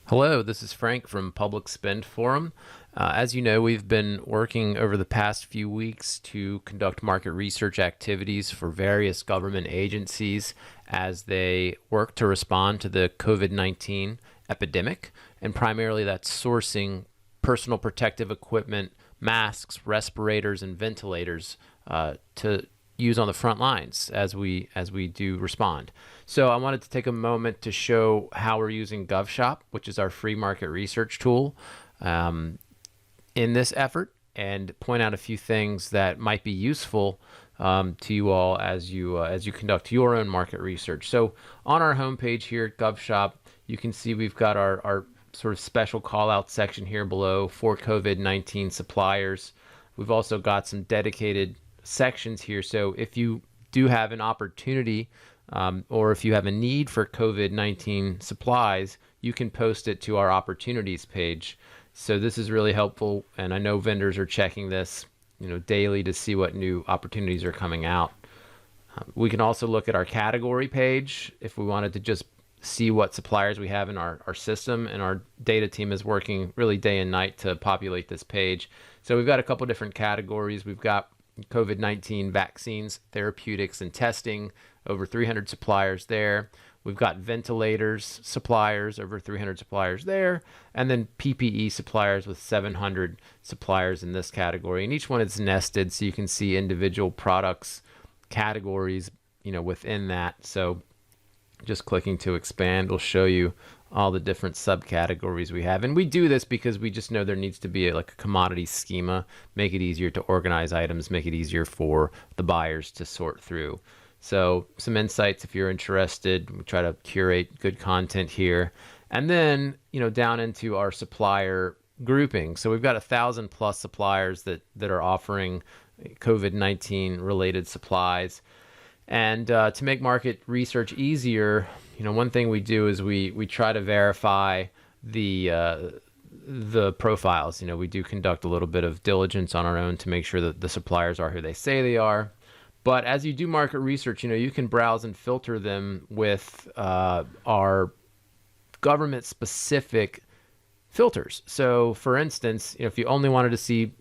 Hello, this is Frank from Public Spend Forum. As you know, we've been working over the past few weeks to conduct market research activities for various government agencies as they work to respond to the COVID-19 epidemic, and primarily that's sourcing personal protective equipment, masks, respirators, and ventilators to use on the front lines as we do respond. So I wanted to take a moment to show how we're using GovShop, which is our free market research tool, in this effort, and point out a few things that might be useful to you all as you conduct your own market research. So on our homepage here at GovShop, you can see we've got our sort of special call out section here below for COVID-19 suppliers. We've also got some dedicated sections here. So if you do have an opportunity or if you have a need for COVID-19 supplies, you can post it to our opportunities page. So this is really helpful, and I know vendors are checking this, daily to see what new opportunities are coming out. We can also look at our category page if we wanted to just see what suppliers we have in our system, and our data team is working really day and night to populate this page. So we've got a couple different categories. We've got COVID-19 vaccines, therapeutics, and testing, over 300 suppliers there. We've got ventilators suppliers, over 300 suppliers there, and then PPE suppliers with 700 suppliers in this category. And each one is nested so you can see individual products categories, within that. So just clicking to expand will show you all the different subcategories we have. And we do this because we just know there needs to be a commodity schema, make it easier to organize items, make it easier for the buyers to sort through. So some insights if you're interested. We try to curate good content here. And then, down into our supplier grouping. So we've got 1,000 plus suppliers that are offering COVID-19 related supplies. And to make market research easier, one thing we do is we try to verify the profiles. We do conduct a little bit of diligence on our own to make sure that the suppliers are who they say they are. But as you do market research, you can browse and filter them with our government-specific filters. So, for instance, if you only wanted to see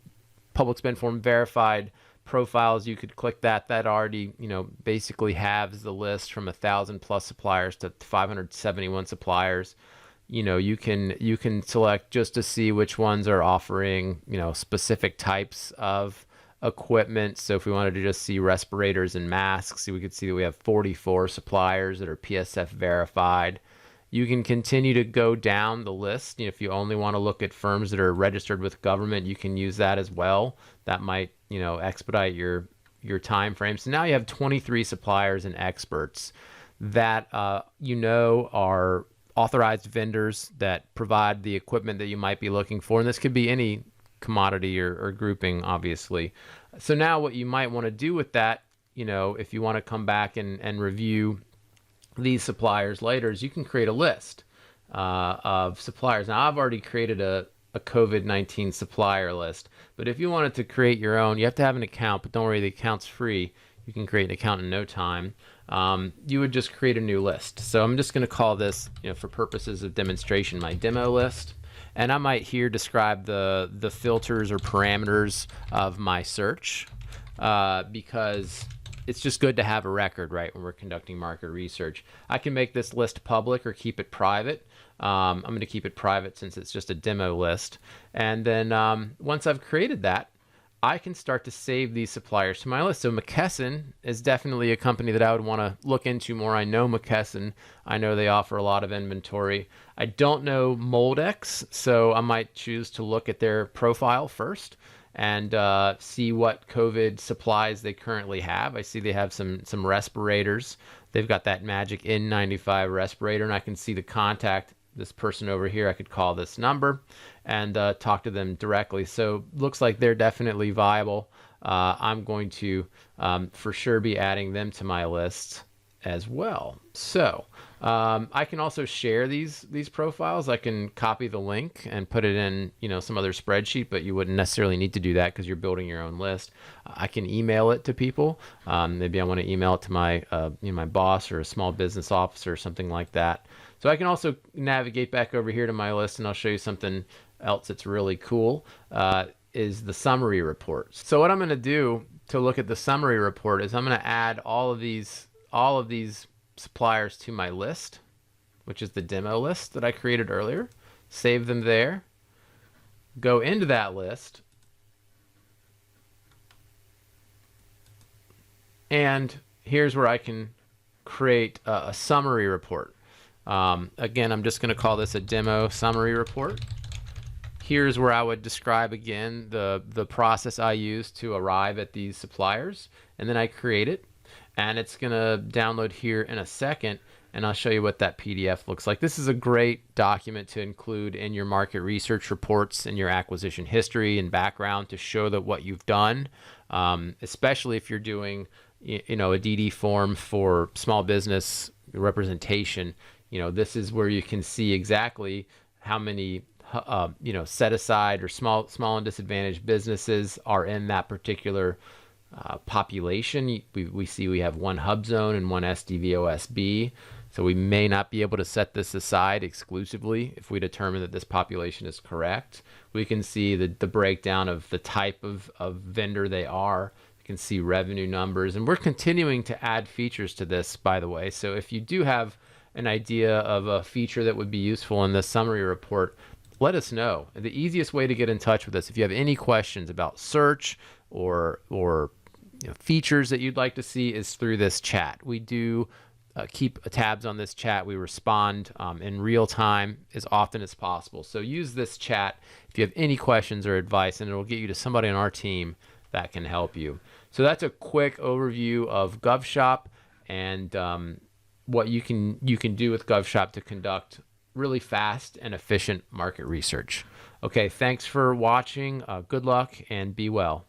Public Spend Forum verified profiles, you could click that. That already, basically halves the list from 1,000 plus suppliers to 571 suppliers. You can select just to see which ones are offering, specific types of equipment. So if we wanted to just see respirators and masks, we could see that we have 44 suppliers that are PSF verified. You can continue to go down the list. If you only want to look at firms that are registered with government, you can use that as well. That might, expedite your time frame. So now you have 23 suppliers and experts that are authorized vendors that provide the equipment that you might be looking for. And this could be any commodity or grouping, obviously. So now what you might want to do with that, if you want to come back and review these suppliers later, is you can create a list of suppliers. Now, I've already created a COVID-19 supplier list, but if you wanted to create your own, you have to have an account, but don't worry, the account's free. You can create an account in no time. You would just create a new list. So I'm just going to call this, for purposes of demonstration, my demo list. And I might here describe the filters or parameters of my search because it's just good to have a record, right, when we're conducting market research. I can make this list public or keep it private. I'm going to keep it private since it's just a demo list. And then once I've created that, I can start to save these suppliers to my list. So McKesson is definitely a company that I would want to look into more. I know McKesson. I know they offer a lot of inventory. I don't know Moldex, so I might choose to look at their profile first and see what COVID supplies they currently have. I see they have some respirators. They've got that magic N95 respirator, and I can see the contact. This person over here, I could call this number and talk to them directly. So looks like they're definitely viable. I'm going to for sure be adding them to my list as well. So I can also share these profiles. I can copy the link and put it in some other spreadsheet, but you wouldn't necessarily need to do that because you're building your own list. I can email it to people. Maybe I want to email it to my my boss or a small business officer or something like that. So I can also navigate back over here to my list, and I'll show you something else that's really cool, is the summary report. So what I'm going to do to look at the summary report is I'm going to add all of these suppliers to my list, which is the demo list that I created earlier. Save them there. Go into that list. And here's where I can create a summary report. Again, I'm just going to call this a demo summary report. Here's where I would describe again the process I use to arrive at these suppliers. And then I create it. And it's going to download here in a second. And I'll show you what that PDF looks like. This is a great document to include in your market research reports and your acquisition history and background to show that what you've done, especially if you're doing a DD form for small business representation. This is where you can see exactly how many set aside or small and disadvantaged businesses are in that particular population. We see we have one hub zone and one SDVOSB. So we may not be able to set this aside exclusively if we determine that this population is correct. We can see the breakdown of the type of vendor they are. You can see revenue numbers. And we're continuing to add features to this, by the way. So if you do have an idea of a feature that would be useful in this summary report, let us know. The easiest way to get in touch with us, if you have any questions about search or features that you'd like to see, is through this chat. We do keep tabs on this chat. We respond in real time as often as possible. So use this chat if you have any questions or advice, and it will get you to somebody on our team that can help you. So that's a quick overview of GovShop and what you can do with GovShop to conduct really fast and efficient market research. Okay, thanks for watching. Good luck and be well.